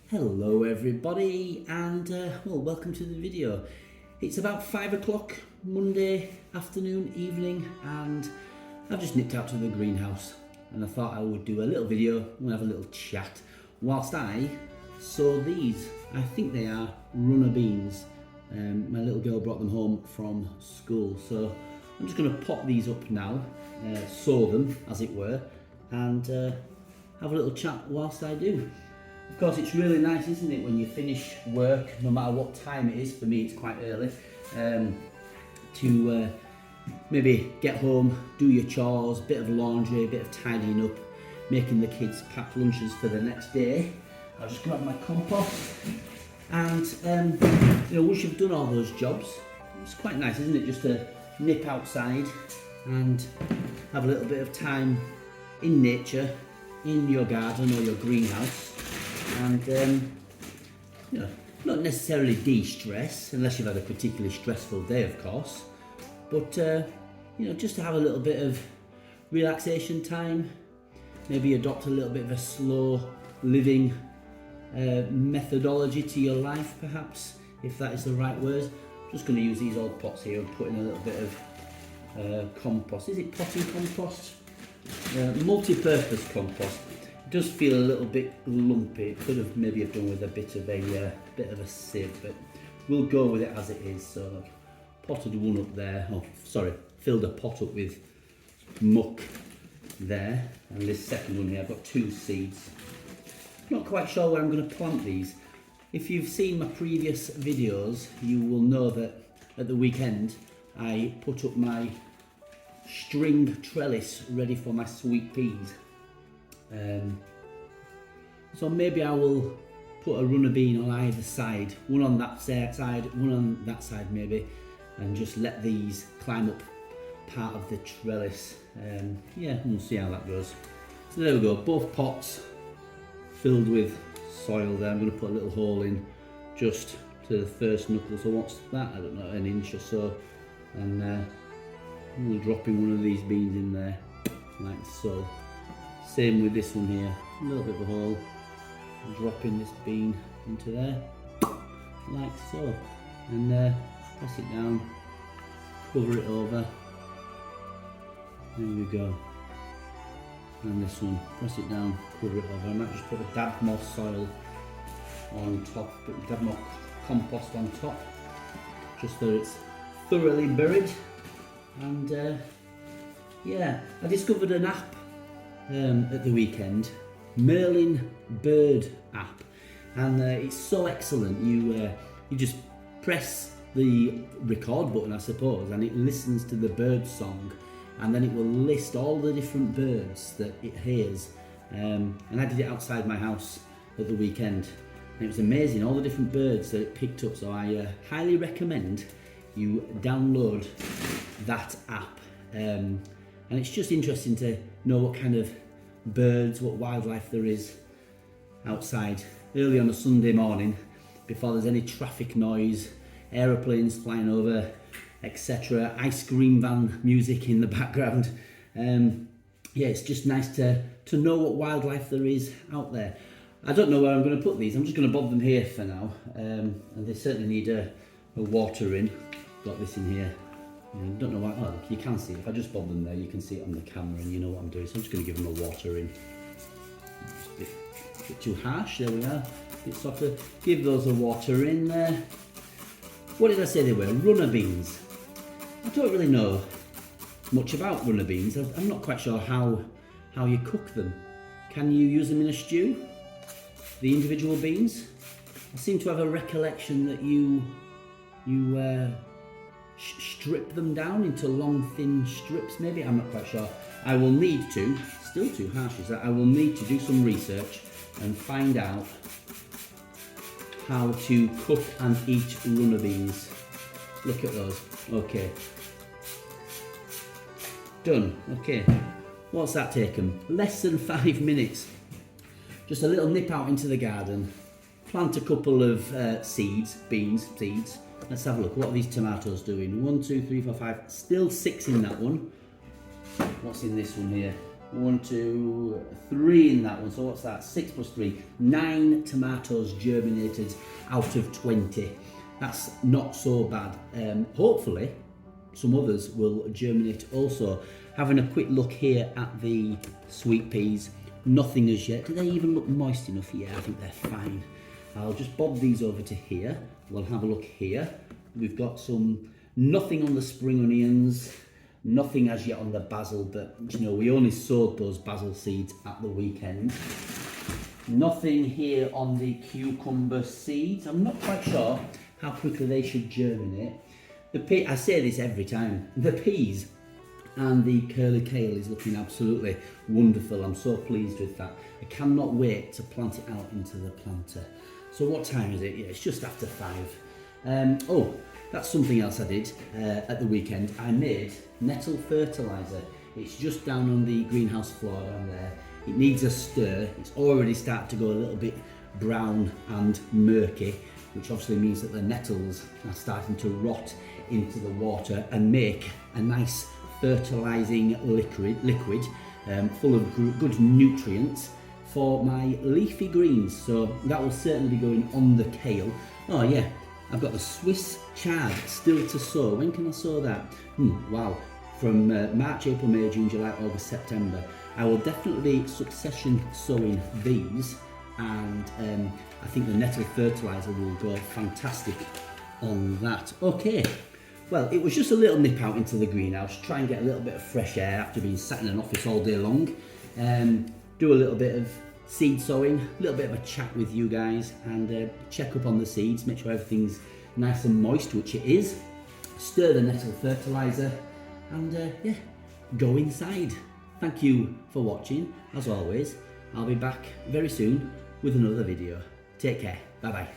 Hello everybody, and well, welcome to the video. It's about 5 o'clock Monday afternoon, evening, and I've just nipped out to the greenhouse and I thought I would do a little video and have a little chat whilst I sow these. I think they are runner beans. My little girl brought them home from school, so I'm just going to pop these up now, sow them as it were, and have a little chat whilst I do. Of course, it's really nice, isn't it, when you finish work, no matter what time it is, for me it's quite early, to maybe get home, do your chores, bit of laundry, a bit of tidying up, making the kids pack lunches for the next day. I'll just grab my compost, and once you've done all those jobs, it's quite nice, isn't it, just to nip outside and have a little bit of time in nature, in your garden or your greenhouse. And not necessarily de-stress, unless you've had a particularly stressful day, of course, but just to have a little bit of relaxation time, maybe adopt a little bit of a slow living methodology to your life, perhaps, if that is the right word. I'm just going to use these old pots here and put in a little bit of compost. Is it potting compost? Multi-purpose compost. It does feel a little bit lumpy. It could have maybe have done with a bit of a sieve, but we'll go with it as it is. So look, potted one up there. Oh, sorry, filled a pot up with muck there, and this second one here, I've got 2 seeds. Not quite sure where I'm going to plant these. If you've seen my previous videos, you will know that at the weekend I put up my string trellis ready for my sweet peas. So maybe I will put a runner bean on either side, one on that side, one on that side maybe, and just let these climb up part of the trellis. We'll see how that goes. So there we go, both pots filled with soil there. I'm going to put a little hole in just to the first knuckle, so what's that, I don't know, an inch or so, and we'll drop in one of these beans in there, like so. Same with this one here, a little bit of a hole, drop in this bean into there, like so, and press it down, cover it over, there we go, and this one, press it down, cover it over. I might just put a dab more soil on top, put a dab more compost on top, just so it's thoroughly buried. And I discovered an app at the weekend, Merlin Bird App, and it's so excellent. You just press the record button, I suppose, and it listens to the bird song, and then it will list all the different birds that it hears. And I did it outside my house at the weekend, and it was amazing, all the different birds that it picked up. So I highly recommend you download that app, and it's just interesting to know what kind of birds, what wildlife there is outside early on a Sunday morning before there's any traffic noise, aeroplanes flying over, etc., ice cream van music in the background. It's just nice to know what wildlife there is out there. I don't know where I'm going to put these. I'm just going to bob them here for now, and they certainly need a watering. Got this in here. Don't know why. Oh, look, you can see it. If I just bob them there, you can see it on the camera, and you know what I'm doing. So I'm just going to give them a watering. It's a bit too harsh. There we are. A bit softer. Give those a watering there. What did I say they were? Runner beans. I don't really know much about runner beans. I'm not quite sure how you cook them. Can you use them in a stew? The individual beans? I seem to have a recollection that you strip them down into long thin strips maybe, I'm not quite sure. I will need to, still too harsh is that, I will need to do some research and find out how to cook and eat runner beans. Look at those. Okay, done. Okay, what's that taken? Less than 5 minutes. Just a little nip out into the garden, plant a couple of beans seeds. Let's have a look. What are these tomatoes doing? 1, 2, 3, 4, 5. Still 6 in that one. What's in this one here? 1, 2, 3 in that one. So what's that? 6 plus 3. 9 tomatoes germinated out of 20. That's not so bad. Hopefully, some others will germinate also. Having a quick look here at the sweet peas. Nothing as yet. Do they even look moist enough? Yeah, I think they're fine. I'll just bob these over to here. We'll have a look here. We've got nothing on the spring onions, nothing as yet on the basil, but you know, we only sowed those basil seeds at the weekend. Nothing here on the cucumber seeds. I'm not quite sure how quickly they should germinate. I say this every time. The peas and the curly kale is looking absolutely wonderful. I'm so pleased with that. I cannot wait to plant it out into the planter. So what time is it? Yeah, it's just after 5. Oh, that's something else I did at the weekend. I made Nettle Fertilizer. It's just down on the greenhouse floor down there. It needs a stir. It's already started to go a little bit brown and murky, which obviously means that the nettles are starting to rot into the water and make a nice fertilizing liquid full of good nutrients for my leafy greens. So that will certainly be going on the kale. Oh yeah, I've got the Swiss chard still to sow. When can I sow that? Wow, from March, April, May, June, July, August, September. I will definitely succession sowing these, and I think the Nettle Fertilizer will go fantastic on that. Okay, well, it was just a little nip out into the greenhouse, try and get a little bit of fresh air after being sat in an office all day long. Do a little bit of seed sowing, a little bit of a chat with you guys, and check up on the seeds, make sure everything's nice and moist, which it is. Stir the Nettle Fertilizer, and yeah, go inside. Thank you for watching. As always, I'll be back very soon with another video. Take care. Bye bye.